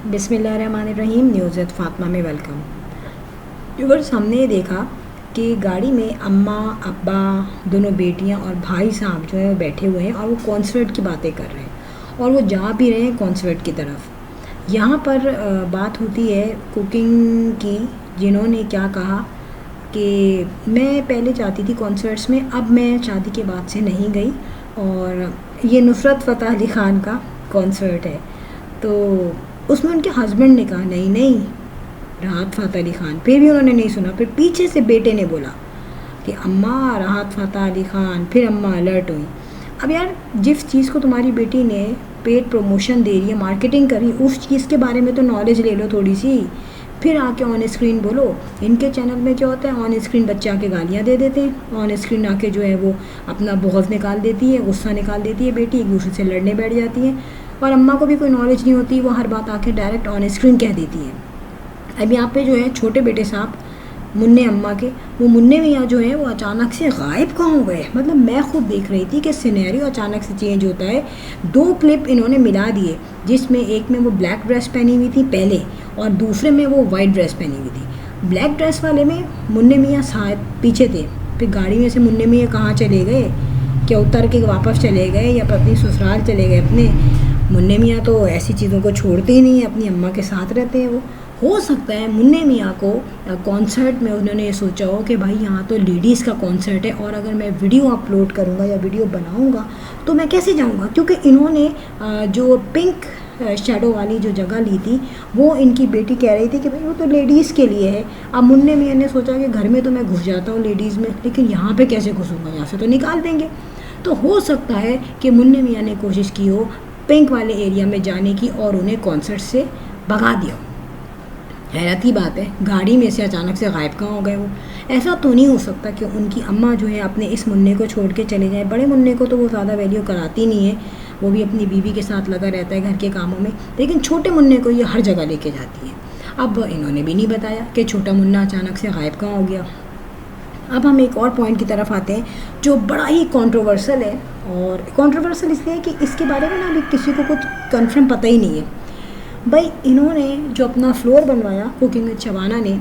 बिस्मिल्लाहिर्रहमानिर्रहीम। News with Fatima में welcome. Viewers, हमने देखा कि गाड़ी में अम्मा अब्बा दोनों बेटियां और भाई साहब जो है वो बैठे हुए हैं और वो कॉन्सर्ट की बातें कर रहे हैं और वो जा भी रहे हैं कॉन्सर्ट की तरफ। यहाँ पर बात होती है कुकिंग की, जिन्होंने क्या कहा कि मैं पहले जाती थी कॉन्सर्ट्स में, अब मैं शादी के बाद से नहीं गई और ये नुसरत फ़तेह अली ख़ान का कॉन्सर्ट है। तो उसमें उनके हस्बैंड ने कहा नहीं नहीं, राहत फ़तेह अली ख़ान। फिर भी उन्होंने नहीं सुना। फिर पीछे से बेटे ने बोला कि अम्मा राहत फ़तेह अली ख़ान। फिर अम्मा अलर्ट हुई। अब यार, जिस चीज़ को तुम्हारी बेटी ने पेड प्रमोशन दे रही है, मार्केटिंग कर रही है, उस चीज़ के बारे में तो नॉलेज ले लो थोड़ी सी, फिर आके ऑन स्क्रीन बोलो। इनके चैनल में क्या होता है, ऑन स्क्रीन बच्चे आके गालियाँ दे देते हैं, ऑन स्क्रीन आके जो है वो अपना बुग़्ज़ निकाल देती है, गुस्सा निकाल देती है बेटी, एक दूसरे से लड़ने बैठ जाती है। और अम्मा को भी कोई नॉलेज नहीं होती, वो हर बात आके डायरेक्ट ऑन स्क्रीन कह देती है। अब यहाँ पे जो है छोटे बेटे साहब मुन्ने अम्मा के, वो मुन्ने मियाँ जो है वो अचानक से गायब कहाँ हो गए। मतलब मैं खुद देख रही थी कि सिनेरियो अचानक से चेंज होता है। 2 क्लिप इन्होंने मिला दिए, जिसमें एक में वो ब्लैक ड्रेस पहनी हुई थी पहले और दूसरे में वो वाइट ड्रेस पहनी हुई थी। ब्लैक ड्रेस वाले में मुन्ने मियाँ शायद पीछे थे। फिर गाड़ी में से मुन्ने मियाँ कहाँ चले गए, क्या उतर के वापस चले गए या अपनी ससुराल चले गए अपने। मुन्ने मियाँ तो ऐसी चीज़ों को छोड़ते ही नहीं, अपनी अम्मा के साथ रहते हैं वो। हो सकता है मुन्ने मियाँ को कॉन्सर्ट में उन्होंने ये सोचा हो कि भाई यहाँ तो लेडीज़ का कॉन्सर्ट है और अगर मैं वीडियो अपलोड करूँगा या वीडियो बनाऊँगा तो मैं कैसे जाऊँगा, क्योंकि इन्होंने जो पिंक शेडो वाली जो जगह ली थी वो इनकी बेटी कह रही थी कि भाई वो तो लेडीज़ के लिए है। अब मुन्ने मियाँ ने सोचा कि घर में तो मैं घुस जाता हूँ लेडीज़ में, लेकिन यहाँ पे कैसे घुसूँगा, यहाँ से तो निकाल देंगे। तो हो सकता है कि मुन्ने मियाँ ने कोशिश की हो पिंक वाले एरिया में जाने की और उन्हें कॉन्सर्ट से भगा दिया। हैरत की बात है, गाड़ी में से अचानक से गायब कहाँ हो गए वो। ऐसा तो नहीं हो सकता कि उनकी अम्मा जो है अपने इस मुन्ने को छोड़ के चले जाए। बड़े मुन्ने को तो वो ज़्यादा वैल्यू कराती नहीं है, वो भी अपनी बीवी के साथ लगा रहता है घर के कामों में, लेकिन छोटे मुन्ने को ये हर जगह लेके जाती है। अब इन्होंने भी नहीं बताया कि छोटा मुन्ना अचानक से गायब कहाँ हो गया। अब हम एक और पॉइंट की तरफ आते हैं जो बड़ा ही कंट्रोवर्शियल है, और कंट्रोवर्शियल इसलिए कि इसके बारे में ना अभी किसी को कुछ कंफर्म पता ही नहीं है। भाई इन्होंने जो अपना फ्लोर बनवाया कुकिंग विद शबाना ने,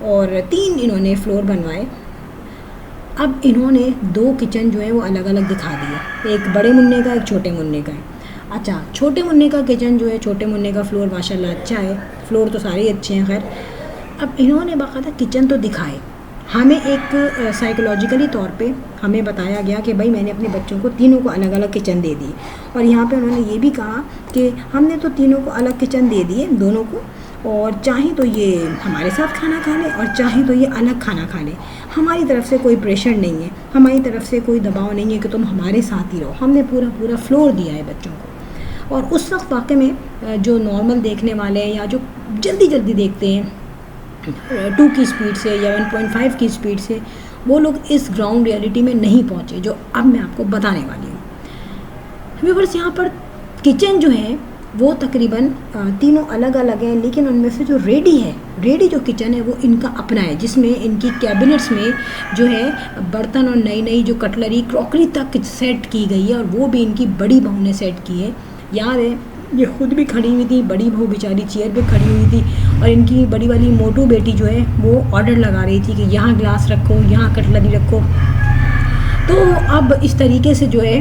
और 3 इन्होंने फ्लोर बनवाए। अब इन्होंने 2 किचन जो है वो अलग अलग दिखा दिए, एक बड़े मुन्ने का, एक छोटे मुन्ने का है। अच्छा, छोटे मुन्ने का किचन जो है, छोटे मुन्ने का फ्लोर माशाल्लाह अच्छा है, फ्लोर तो सारे अच्छे हैं। खैर, अब इन्होंने बाकायदा किचन तो दिखाए। हमें एक साइकोलॉजिकली तौर पे हमें बताया गया कि भाई मैंने अपने बच्चों को तीनों को अलग अलग किचन दे दी, और यहाँ पे उन्होंने ये भी कहा कि हमने तो तीनों को अलग किचन दे दिए दोनों को, और चाहे तो ये हमारे साथ खाना खा ले और चाहे तो ये अलग खाना खा ले। हमारी तरफ से कोई प्रेशर नहीं है, हमारी तरफ से कोई दबाव नहीं है कि तुम हमारे साथ ही रहो। हमने पूरा पूरा फ्लोर दिया है बच्चों को। और उस वक्त वाकई में जो नॉर्मल देखने वाले हैं या जो जल्दी जल्दी देखते हैं 2 की स्पीड से या 1.5 की स्पीड से, वो लोग इस ग्राउंड रियलिटी में नहीं पहुँचे जो अब मैं आपको बताने वाली हूँ। व्यूअर्स, यहाँ पर किचन जो है वो तकरीबन तीनों अलग अलग हैं, लेकिन उनमें से जो रेडी जो किचन है वो इनका अपना है, जिसमें इनकी कैबिनेट्स में जो है बर्तन और नई नई जो कटलरी क्रॉकरी तक सेट की गई है, और वो भी इनकी बड़ी बहू ने सेट की है। याद है, ये खुद भी खड़ी हुई थी, बड़ी बहू बेचारी चेयर पे खड़ी हुई थी, और इनकी बड़ी वाली मोटू बेटी जो है वो ऑर्डर लगा रही थी कि यहाँ ग्लास रखो, यहाँ कटलरी रखो। तो अब इस तरीके से जो है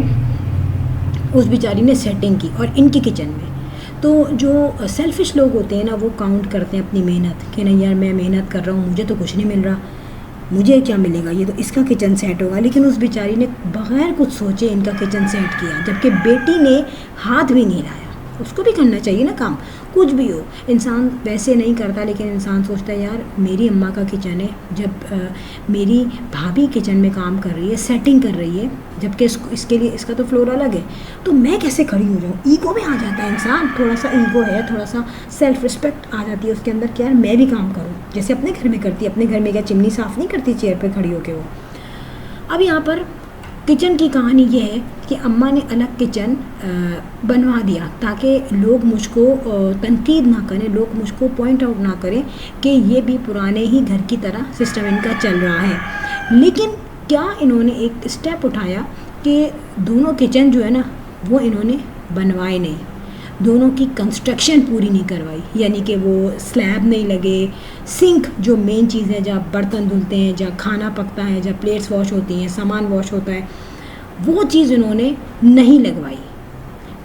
उस बेचारी ने सेटिंग की। और इनकी किचन में तो जो सेल्फिश लोग होते हैं ना, वो काउंट करते हैं अपनी मेहनत कि नहीं यार, मैं मेहनत कर रहा हूँ, मुझे तो कुछ नहीं मिल रहा, मुझे क्या मिलेगा, ये तो इसका किचन सेट होगा। लेकिन उस बेचारी ने बग़ैर कुछ सोचे इनका किचन सेट किया, जबकि बेटी ने हाथ भी नहीं लाया। उसको भी करना चाहिए ना काम, कुछ भी हो, इंसान वैसे नहीं करता, लेकिन इंसान सोचता है यार मेरी अम्मा का किचन है, जब मेरी भाभी किचन में काम कर रही है, सेटिंग कर रही है, जबकि इसके लिए इसका तो फ्लोर अलग है, तो मैं कैसे खड़ी हो जाऊँ। ईगो में आ जाता है इंसान, थोड़ा सा ईगो है, थोड़ा सा सेल्फ रिस्पेक्ट आ जाती है उसके अंदर कि यार मैं भी काम करूँ, जैसे अपने घर में करती है। अपने घर में क्या चिमनी साफ़ नहीं करती चेयर पर खड़ी होकर वो। अब यहाँ पर किचन की कहानी ये है कि अम्मा ने अलग किचन बनवा दिया ताकि लोग मुझको तनकीद ना करें, लोग मुझको पॉइंट आउट ना करें कि ये भी पुराने ही घर की तरह सिस्टम इनका चल रहा है। लेकिन क्या इन्होंने एक स्टेप उठाया कि दोनों किचन जो है ना वो इन्होंने बनवाए नहीं। दोनों की कंस्ट्रक्शन पूरी नहीं करवाई, यानी कि वो स्लैब नहीं लगे, सिंक जो मेन चीज़ है जहाँ बर्तन धुलते हैं, जहाँ खाना पकता है, जहाँ प्लेट्स वॉश होती हैं, सामान वॉश होता है, वो चीज़ इन्होंने नहीं लगवाई।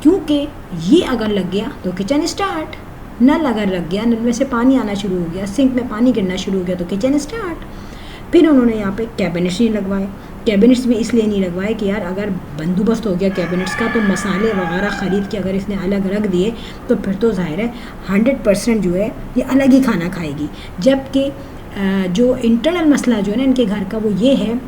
क्योंकि ये अगर लग गया तो किचन स्टार्ट, नल अगर लग गया, नल में से पानी आना शुरू हो गया, सिंक में पानी गिरना शुरू हो गया तो किचन स्टार्ट। फिर उन्होंने यहाँ पे कैबिनेट्स नहीं लगवाए। कैबिनेट्स भी इसलिए नहीं लगवाए कि यार अगर बंदोबस्त हो गया कैबिनेट्स का तो मसाले वगैरह ख़रीद के अगर इसने अलग रख दिए तो फिर तो ज़ाहिर है 100% जो है ये अलग ही खाना खाएगी। जबकि जो इंटरनल मसला जो है ना इनके घर का वो ये है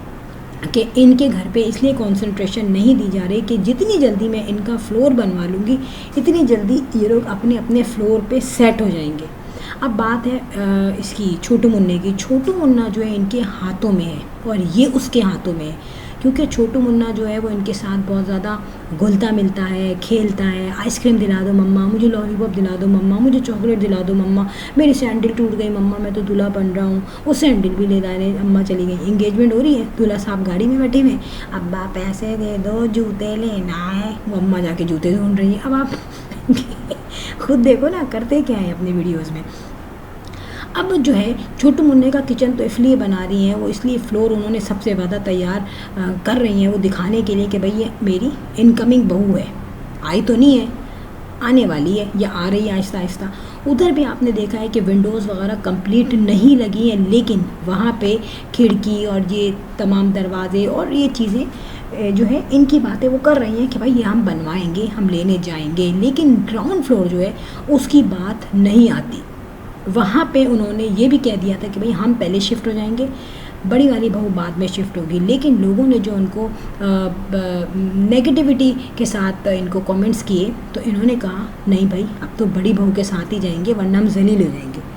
कि इनके घर पे इसलिए कंसंट्रेशन नहीं दी जा रही कि जितनी जल्दी मैं इनका फ्लोर बनवा लूँगी इतनी जल्दी ये लोग अपने अपने फ्लोर पे सेट हो जाएंगे। अब बात है इसकी छोटू मुन्ने की। छोटू मुन्ना जो है इनके हाथों में है और ये उसके हाथों में है, क्योंकि छोटू मुन्ना जो है वो इनके साथ बहुत ज़्यादा घुलता मिलता है, खेलता है। आइसक्रीम दिला दो मम्मा, मुझे लॉलीपॉप दिला दो मम्मा, मुझे चॉकलेट दिला दो मम्मा, मेरी सैंडल टूट गई मम्मा, मैं तो दूल्हा बन रहा हूँ। वो सैंडल भी ले जाने अम्मा चली गई, इंगेजमेंट हो रही है, दूल्हा साहब गाड़ी में बैठे हुए, अब्बा पैसे दे दो, जूते लेना है, वो अम्मा जाके जूते ढूंढ रही है। अब आप खुद देखो ना करते क्या है अपने वीडियोज़ में। अब जो है छोटू मुन्ने का किचन तो इसलिए बना रही हैं वो, इसलिए फ्लोर उन्होंने सबसे ज़्यादा तैयार कर रही हैं वो दिखाने के लिए कि भाई ये मेरी इनकमिंग बहू है, आई तो नहीं है, आने वाली है या आ रही है आहिस्ता आहिस्ता। उधर भी आपने देखा है कि विंडोज़ वगैरह कंप्लीट नहीं लगी हैं, लेकिन वहाँ पे खिड़की और ये तमाम दरवाजे और ये चीज़ें जो है इनकी बातें वो कर रही हैं कि भाई ये हम बनवाएंगे, हम लेने जाएंगे। लेकिन ग्राउंड फ्लोर जो है उसकी बात नहीं आती। वहाँ पे उन्होंने ये भी कह दिया था कि भाई हम पहले शिफ्ट हो जाएंगे, बड़ी वाली बहू बाद में शिफ्ट होगी। लेकिन लोगों ने जो उनको नेगेटिविटी के साथ इनको कमेंट्स किए तो इन्होंने कहा नहीं भाई अब तो बड़ी बहू के साथ ही जाएंगे वरना हम जलील हो जाएंगे।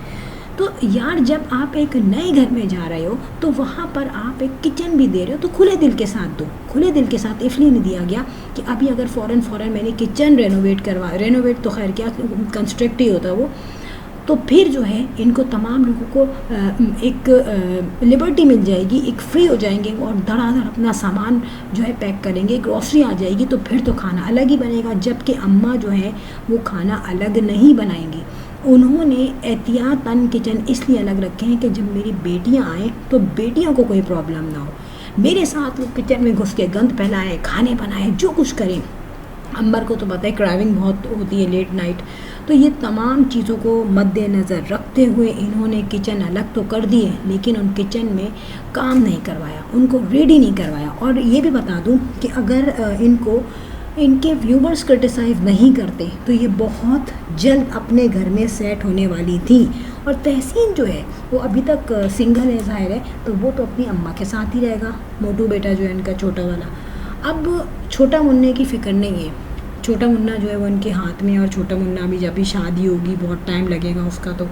तो यार जब आप एक नए घर में जा रहे हो तो वहाँ पर आप एक किचन भी दे रहे हो तो खुले दिल के साथ दो। खुले दिल के साथ इसलिए नहीं दिया गया कि अभी अगर फ़ौरन मैंने किचन रेनोवेट तो खैर क्या कंस्ट्रक्ट ही होता वो, तो फिर जो है इनको तमाम लोगों को एक लिबर्टी मिल जाएगी, एक फ्री हो जाएंगे और धड़ाधड़ अपना सामान जो है पैक करेंगे, ग्रॉसरी आ जाएगी तो फिर तो खाना अलग ही बनेगा। जबकि अम्मा जो है वो खाना अलग नहीं बनाएंगी। उन्होंने एहतियातन किचन इसलिए अलग रखे हैं कि जब मेरी बेटियां आएँ तो बेटियों को कोई प्रॉब्लम ना हो, मेरे साथ वो किचन में घुस के गंद फैलाएँ, खाने बनाएँ, जो कुछ करें। अंबर को तो पता है क्राइविंग बहुत होती है लेट नाइट, तो ये तमाम चीज़ों को मद्देनज़र रखते हुए इन्होंने किचन अलग तो कर दी है लेकिन उन किचन में काम नहीं करवाया, उनको रेडी नहीं करवाया। और ये भी बता दूं कि अगर इनके व्यूवर्स क्रिटिसाइज़ नहीं करते तो ये बहुत जल्द अपने घर में सेट होने वाली थी। और तहसीन जो है वो अभी तक सिंगल है ज़ाहिर है, तो वो तो अपनी अम्मा के साथ ही रहेगा, मोटू बेटा जो है इनका छोटा वाला। अब छोटा मुन्ने की फ़िक्र नहीं है, छोटा मुन्ना जो है वो इनके हाथ में, और छोटा मुन्ना अभी जब भी शादी होगी बहुत टाइम लगेगा उसका तो।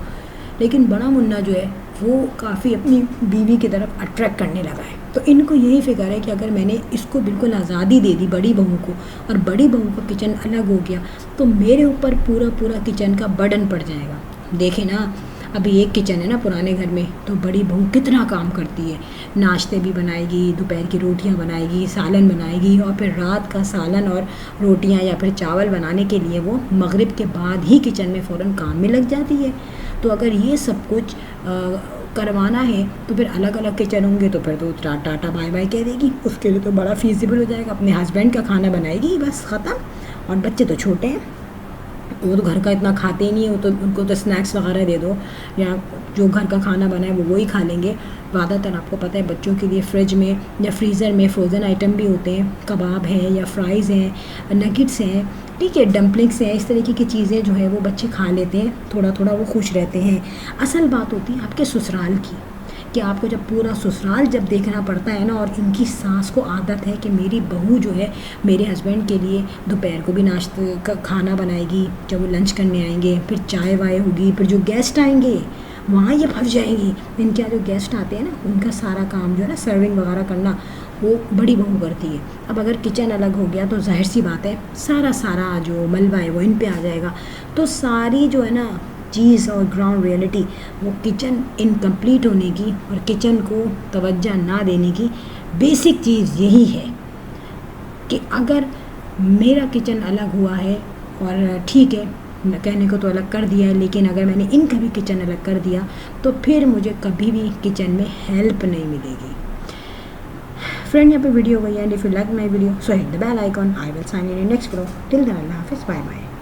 लेकिन बड़ा मुन्ना जो है वो काफ़ी अपनी बीवी की तरफ अट्रैक्ट करने लगा है। तो इनको यही फिक्र है कि अगर मैंने इसको बिल्कुल आज़ादी दे दी बड़ी बहू को, और बड़ी बहू का किचन अलग हो गया तो मेरे ऊपर पूरा किचन का बर्डन पड़ जाएगा। देखें ना अभी एक किचन है ना पुराने घर में, तो बड़ी बहू कितना काम करती है, नाश्ते भी बनाएगी, दोपहर की रोटियां बनाएगी, सालन बनाएगी, और फिर रात का सालन और रोटियां या फिर चावल बनाने के लिए वो मगरिब के बाद ही किचन में फ़ौरन काम में लग जाती है। तो अगर ये सब कुछ करवाना है तो फिर अलग अलग किचन होंगे तो फिर तो टाटा बाय बाय कह देगी। उसके लिए तो बड़ा फीसिबल हो जाएगा, अपने हस्बैंड का खाना बनाएगी बस ख़त्म। और बच्चे तो छोटे हैं, वो तो घर का इतना खाते ही नहीं है, वो तो उनको तो स्नैक्स वगैरह दे दो या जो घर का खाना बना है वो ही खा लेंगे। ज़्यादातर आपको पता है बच्चों के लिए फ्रिज में या फ्रीज़र में फ्रोज़न आइटम भी होते हैं, कबाब है या फ्राइज़ हैं, नगेट्स हैं, ठीक है, डम्पलिंग्स हैं, इस तरीके की चीज़ें जो है वो बच्चे खा लेते हैं, थोड़ा थोड़ा वो खुश रहते हैं। असल बात होती है आपके ससुराल की, कि आपको जब पूरा ससुराल जब देखना पड़ता है ना, और इनकी सास को आदत है कि मेरी बहू जो है मेरे हस्बैंड के लिए दोपहर को भी नाश्ते का खाना बनाएगी, जब वो लंच करने आएंगे फिर चाय वाय होगी, फिर जो गेस्ट आएंगे वहाँ ये फंस जाएंगी। इनके यहाँ जो गेस्ट आते हैं ना उनका सारा काम जो है ना सर्विंग वगैरह करना वो बड़ी बहू करती है। अब अगर किचन अलग हो गया तो जाहिर सी बात है सारा जो मलबा है वो इन पे आ जाएगा। तो सारी जो है ना चीज़ और ग्राउंड रियलिटी वो किचन इनकम्प्लीट होने की और किचन को तवज्जो ना देने की बेसिक चीज़ यही है कि अगर मेरा किचन अलग हुआ है और ठीक है, कहने को तो अलग कर दिया है, लेकिन अगर मैंने इनका भी किचन अलग कर दिया तो फिर मुझे कभी भी किचन में हेल्प नहीं मिलेगी। फ्रेंड, यहाँ पे वीडियो हो गई, and if you like my video so hit the bell icon. I will sign in next video. Till then अल्लाह हाफिज़, बाय बाय।